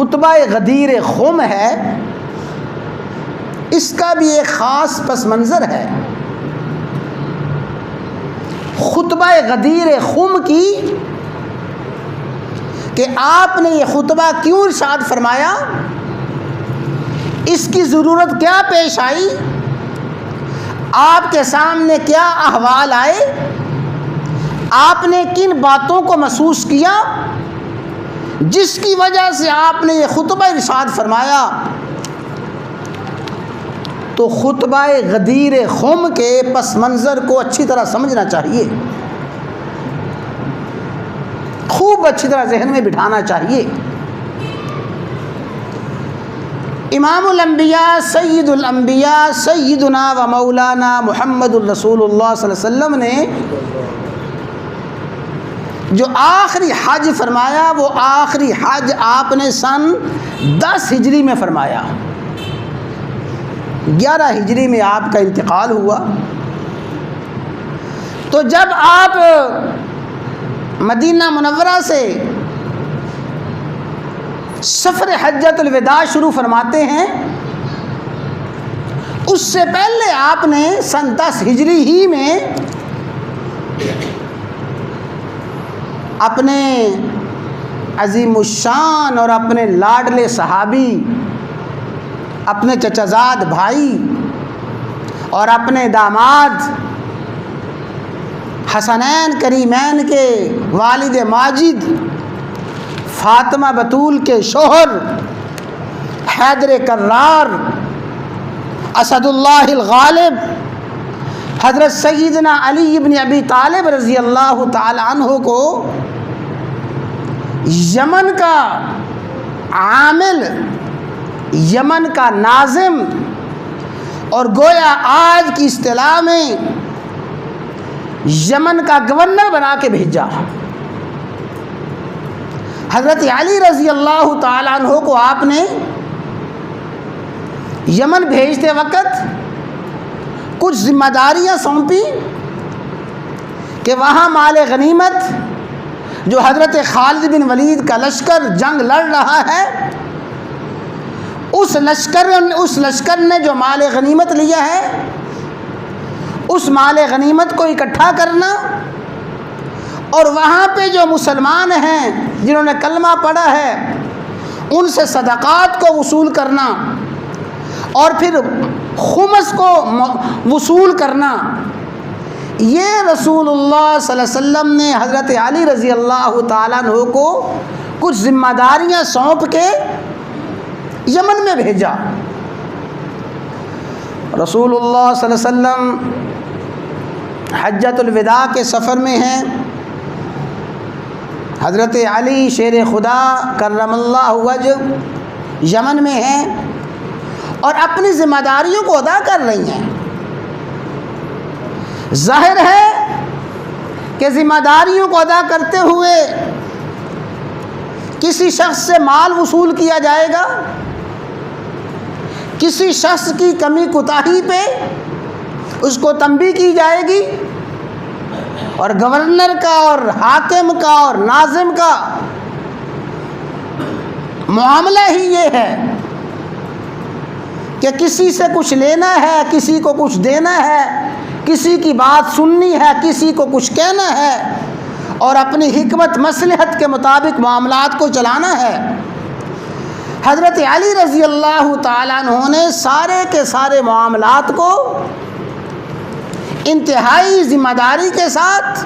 خطبہ غدیر خم ہے، اس کا بھی ایک خاص پس منظر ہے۔ خطبہ غدیر خم کی کہ آپ نے یہ خطبہ کیوں ارشاد فرمایا، اس کی ضرورت کیا پیش آئی، آپ کے سامنے کیا احوال آئے، آپ نے کن باتوں کو محسوس کیا جس کی وجہ سے آپ نے یہ خطبہ ارشاد فرمایا، تو خطبہ غدیر خم کے پس منظر کو اچھی طرح سمجھنا چاہیے، خوب اچھی طرح ذہن میں بٹھانا چاہیے۔ امام الانبیاء سید الانبیاء سیدنا و مولانا محمد الرسول اللہ صلی اللہ علیہ وسلم نے جو آخری حج فرمایا، وہ آخری حج آپ نے سن 10 ہجری میں فرمایا، 11 ہجری میں آپ کا انتقال ہوا۔ تو جب آپ مدینہ منورہ سے سفر حجۃ الوداع شروع فرماتے ہیں، اس سے پہلے آپ نے سن 10 ہجری ہی میں اپنے عظیم الشان اور اپنے لاڈلے صحابی، اپنے چچا زاد بھائی اور اپنے داماد حسنین کریمین کے والد ماجد فاطمہ بتول کے شوہر حیدر کرار اسد اللہ الغالب حضرت سیدنا علی ابن ابی طالب رضی اللہ تعالی عنہ کو یمن کا عامل، یمن کا ناظم اور گویا آج کی اصطلاح میں یمن کا گورنر بنا کے بھیجا۔ حضرت علی رضی اللہ تعالی عنہ کو آپ نے یمن بھیجتے وقت کچھ ذمہ داریاں سونپی کہ وہاں مال غنیمت جو حضرت خالد بن ولید کا لشکر جنگ لڑ رہا ہے، اس لشکر نے جو مال غنیمت لیا ہے، اس مال غنیمت کو اکٹھا کرنا اور وہاں پہ جو مسلمان ہیں جنہوں نے کلمہ پڑھا ہے ان سے صدقات کو وصول کرنا اور پھر خمس کو وصول کرنا، یہ رسول اللہ صلی اللہ علیہ وسلم نے حضرت علی رضی اللہ تعالیٰ عنہ کو کچھ ذمہ داریاں سونپ کے یمن میں بھیجا۔ رسول اللہ صلی اللہ علیہ وسلم حجۃ الوداع کے سفر میں ہیں، حضرت علی شیر خدا کرم اللہ وجہ یمن میں ہیں اور اپنی ذمہ داریوں کو ادا کر رہی ہیں۔ ظاہر ہے کہ ذمہ داریوں کو ادا کرتے ہوئے کسی شخص سے مال وصول کیا جائے گا، کسی شخص کی کمی کوتاہی پہ اس کو تنبیہ کی جائے گی، اور گورنر کا اور حاکم کا اور ناظم کا معاملہ ہی یہ ہے کہ کسی سے کچھ لینا ہے، کسی کو کچھ دینا ہے، کسی کی بات سننی ہے، کسی کو کچھ کہنا ہے اور اپنی حکمت مصلحت کے مطابق معاملات کو چلانا ہے۔ حضرت علی رضی اللہ تعالیٰ عنہ نے سارے کے سارے معاملات کو انتہائی ذمہ داری کے ساتھ،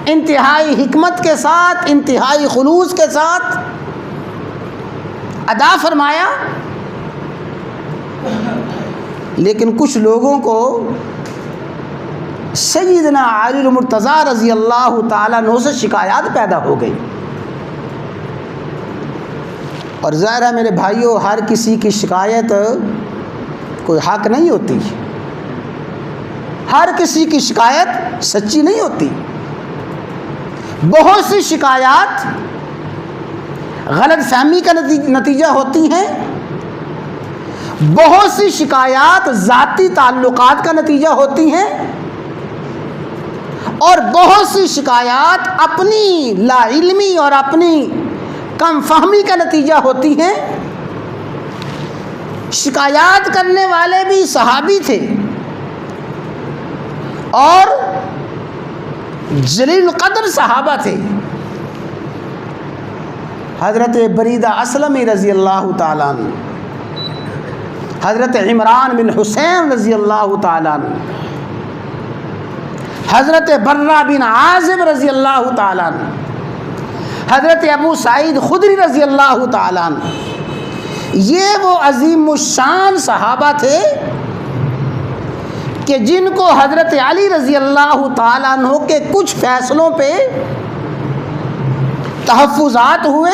انتہائی حکمت کے ساتھ، انتہائی خلوص کے ساتھ ادا فرمایا، لیکن کچھ لوگوں کو سیدنا علی المرتضیٰ رضی اللہ تعالیٰ عنہ سے شکایات پیدا ہو گئی۔ اور ظاہر ہے میرے بھائیوں، ہر کسی کی شکایت کوئی حق نہیں ہوتی، ہر کسی کی شکایت سچی نہیں ہوتی۔ بہت سی شکایات غلط فہمی کا نتیجہ ہوتی ہیں، بہت سی شکایات ذاتی تعلقات کا نتیجہ ہوتی ہیں، اور بہت سی شکایات اپنی لا علمی اور اپنی کم فہمی کا نتیجہ ہوتی ہیں۔ شکایات کرنے والے بھی صحابی تھے اور جلیل القدر صحابہ تھے۔ حضرت بریدہ اسلمی رضی اللہ تعالیٰ عنہ، حضرت عمران بن حسین رضی اللہ تعالیٰ عنہ، حضرت برہ بن عازب رضی اللہ تعالیٰ عنہ، حضرت ابو سعید خدری رضی اللہ تعالیٰ عنہ، یہ وہ عظیم الشان صحابہ تھے کہ جن کو حضرت علی رضی اللہ تعالیٰ عنہ کے کچھ فیصلوں پہ تحفظات ہوئے،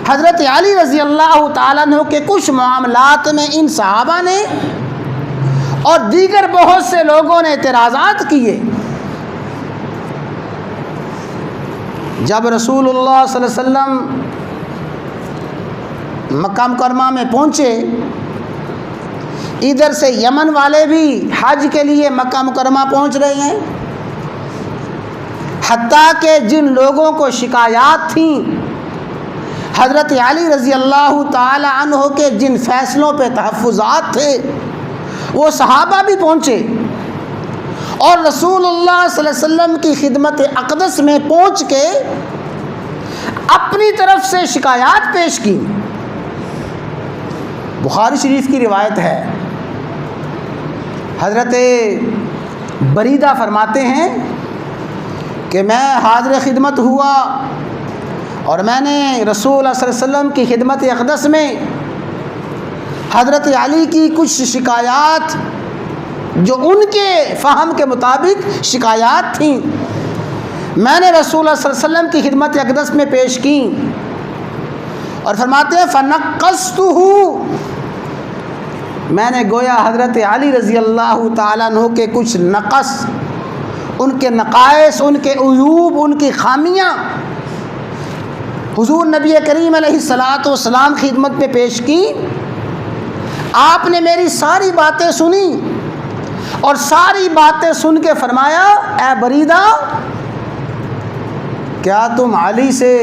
حضرت علی رضی اللہ تعالیٰ عنہ کے کچھ معاملات میں ان صحابہ نے اور دیگر بہت سے لوگوں نے اعتراضات کیے۔ جب رسول اللہ صلی اللہ علیہ وسلم مکہ مکرمہ میں پہنچے، ادھر سے یمن والے بھی حج کے لیے مکہ مکرمہ پہنچ رہے ہیں، حتیٰ کہ جن لوگوں کو شکایات تھیں حضرت علی رضی اللہ تعالی عنہ کے جن فیصلوں پہ تحفظات تھے، وہ صحابہ بھی پہنچے اور رسول اللہ صلی اللہ علیہ وسلم کی خدمت اقدس میں پہنچ کے اپنی طرف سے شکایات پیش کی۔ بخاری شریف کی روایت ہے، حضرت بریدہ فرماتے ہیں کہ میں حاضر خدمت ہوا اور میں نے رسول اللہ صلی اللہ علیہ وسلم کی خدمت اقدس میں حضرت علی کی کچھ شکایات جو ان کے فہم کے مطابق شکایات تھیں، میں نے رسول اللہ صلی اللہ علیہ وسلم کی خدمت اقدس میں پیش کی، اور فرماتے ہیں فَنَقَّصْتُهُ، میں نے گویا حضرت علی رضی اللہ تعالیٰ عنہ کے کچھ نقص، ان کے نقائص، ان کے عیوب، ان کی خامیاں حضور نبی کریم علیہ الصلاۃ والسلام کی خدمت میں پیش کی۔ آپ نے میری ساری باتیں سنی اور ساری باتیں سن کے فرمایا، اے بریدہ، کیا تم علی سے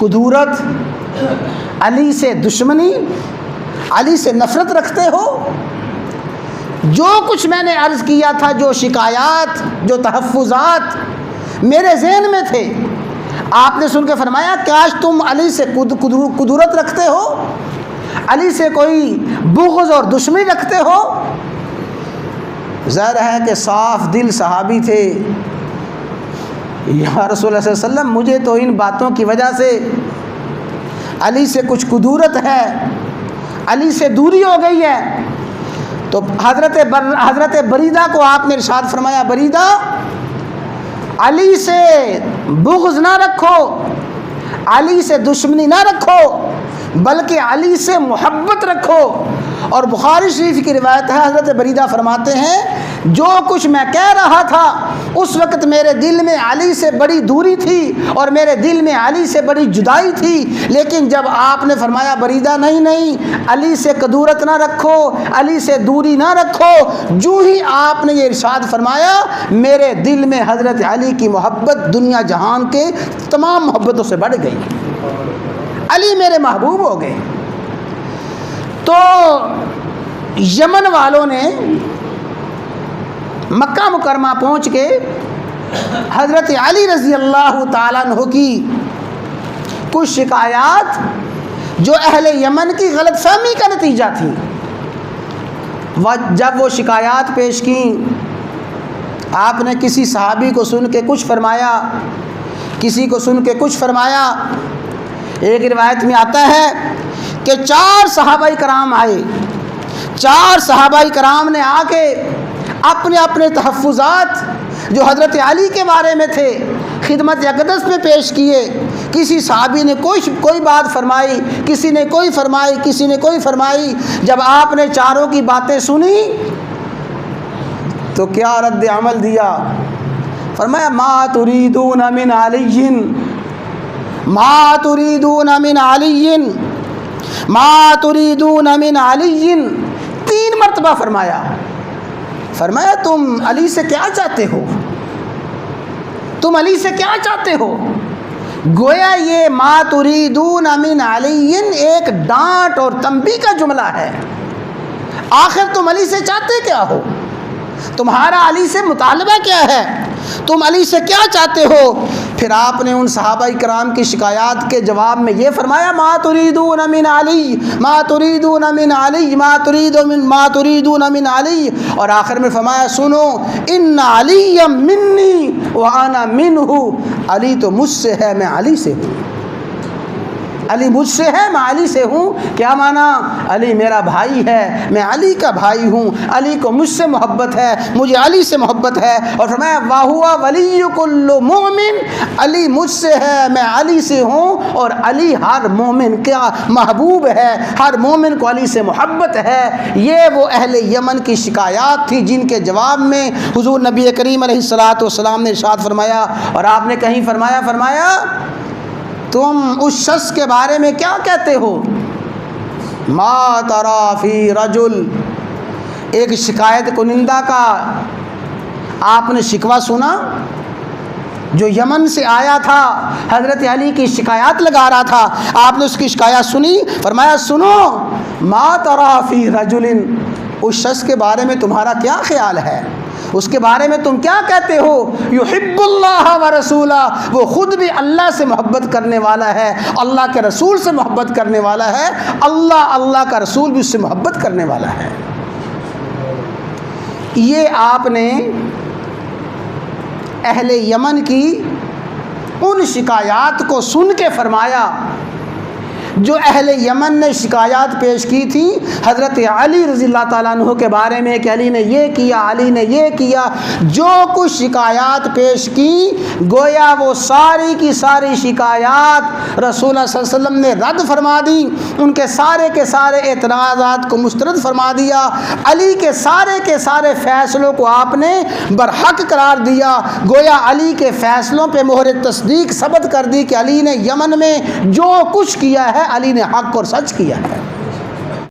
کدورت، علی سے دشمنی، علی سے نفرت رکھتے ہو؟ جو کچھ میں نے عرض کیا تھا، جو شکایات، جو تحفظات میرے ذہن میں تھے، آپ نے سن کے فرمایا کاش تم علی سے کدورت رکھتے ہو، علی سے کوئی بغض اور دشمنی رکھتے ہو۔ ظاہر ہے کہ صاف دل صحابی تھے۔ یا رسول اللہ صلی اللہ علیہ وسلم، مجھے تو ان باتوں کی وجہ سے علی سے کچھ کدورت ہے، علی سے دوری ہو گئی ہے۔ تو حضرت بریدہ کو آپ نے ارشاد فرمایا، بریدہ، علی سے بغض نہ رکھو، علی سے دشمنی نہ رکھو، بلکہ علی سے محبت رکھو۔ اور بخاری شریف کی روایت ہے، حضرت بریدہ فرماتے ہیں جو کچھ میں کہہ رہا تھا اس وقت میرے دل میں علی سے بڑی دوری تھی اور میرے دل میں علی سے بڑی جدائی تھی، لیکن جب آپ نے فرمایا بریدہ نہیں، علی سے کدورت نہ رکھو، علی سے دوری نہ رکھو، جو ہی آپ نے یہ ارشاد فرمایا میرے دل میں حضرت علی کی محبت دنیا جہان کے تمام محبتوں سے بڑھ گئی، علی میرے محبوب ہو گئے۔ تو یمن والوں نے مکہ مکرمہ پہنچ کے حضرت علی رضی اللہ تعالیٰ عنہ کی کچھ شکایات جو اہل یمن کی غلط فہمی کا نتیجہ تھی، جب وہ شکایات پیش کیں، آپ نے کسی صحابی کو سن کے کچھ فرمایا، کسی کو سن کے کچھ فرمایا۔ ایک روایت میں آتا ہے کہ 4 صحابہ کرام آئے، 4 صحابہ کرام نے آ کے اپنے اپنے تحفظات جو حضرت علی کے بارے میں تھے خدمت اقدس میں پیش کیے۔ کسی صحابی نے کوئی بات فرمائی، کسی نے کوئی فرمائی، کسی نے کوئی فرمائی۔ جب آپ نے چاروں کی باتیں سنی تو کیا رد عمل دیا؟ فرمایا ما تريدون من علی، ما تريدون من علی، ما تريدون من علی، 3 مرتبہ فرمایا تم علی سے کیا چاہتے ہو؟ تم علی سے کیا چاہتے ہو؟ گویا یہ ما تریدون من علی ایک ڈانٹ اور تنبیہ کا جملہ ہے. آخر تم علی سے چاہتے کیا ہو؟ تمہارا علی سے مطالبہ کیا ہے؟ تم علی سے کیا چاہتے ہو؟ پھر آپ نے ان صحابہ کرام کی شکایات کے جواب میں یہ فرمایا ما تریدون من علی ما تریدون من علی ما تریدون من علی، اور آخر میں فرمایا سنو ان علی منی وانا منہ، علی تو مجھ سے ہے میں علی سے ہوں. علی مجھ سے ہے میں علی سے ہوں. کیا مانا؟ علی میرا بھائی ہے میں علی کا بھائی ہوں. علی کو مجھ سے محبت ہے مجھے علی سے محبت ہے. اور فرمایا وَهُوَ وَلِيُّ كُلُّ مُؤْمِنٍ، علی مجھ سے ہے میں علی سے ہوں. اور علی ہر مومن کا محبوب ہے، ہر مومن کو علی سے محبت ہے. یہ وہ اہل یمن کی شکایات تھی جن کے جواب میں حضور نبی کریم علیہ الصلوۃ والسلام نے ارشاد فرمایا. اور آپ نے کہیں فرمایا تم اس شخص کے بارے میں کیا کہتے ہو؟ ما ترا فی رجل، ایک شکایت کنندہ کا آپ نے شکوہ سنا جو یمن سے آیا تھا، حضرت علی کی شکایات لگا رہا تھا. آپ نے اس کی شکایت سنی، فرمایا سنو ما ترا فی رجل، اس شخص کے بارے میں تمہارا کیا خیال ہے، اس کے بارے میں تم کیا کہتے ہو؟ یحب اللہ ورسولہ، وہ خود بھی اللہ سے محبت کرنے والا ہے، اللہ کے رسول سے محبت کرنے والا ہے، اللہ کا رسول بھی اس سے محبت کرنے والا ہے. یہ آپ نے اہل یمن کی ان شکایات کو سن کے فرمایا جو اہل یمن نے شکایات پیش کی تھی حضرت علی رضی اللہ تعالیٰ عنہ کے بارے میں کہ علی نے یہ کیا، علی نے یہ کیا. جو کچھ شکایات پیش کی گویا وہ ساری کی ساری شکایات رسول اللہ صلی اللہ علیہ وسلم نے رد فرما دی، ان کے سارے اعتراضات کو مسترد فرما دیا. علی کے سارے فیصلوں کو آپ نے برحق قرار دیا. گویا علی کے فیصلوں پہ مہر تصدیق ثبت کر دی کہ علی نے یمن میں جو کچھ کیا ہے علی نے حق اور سچ کیا ہے.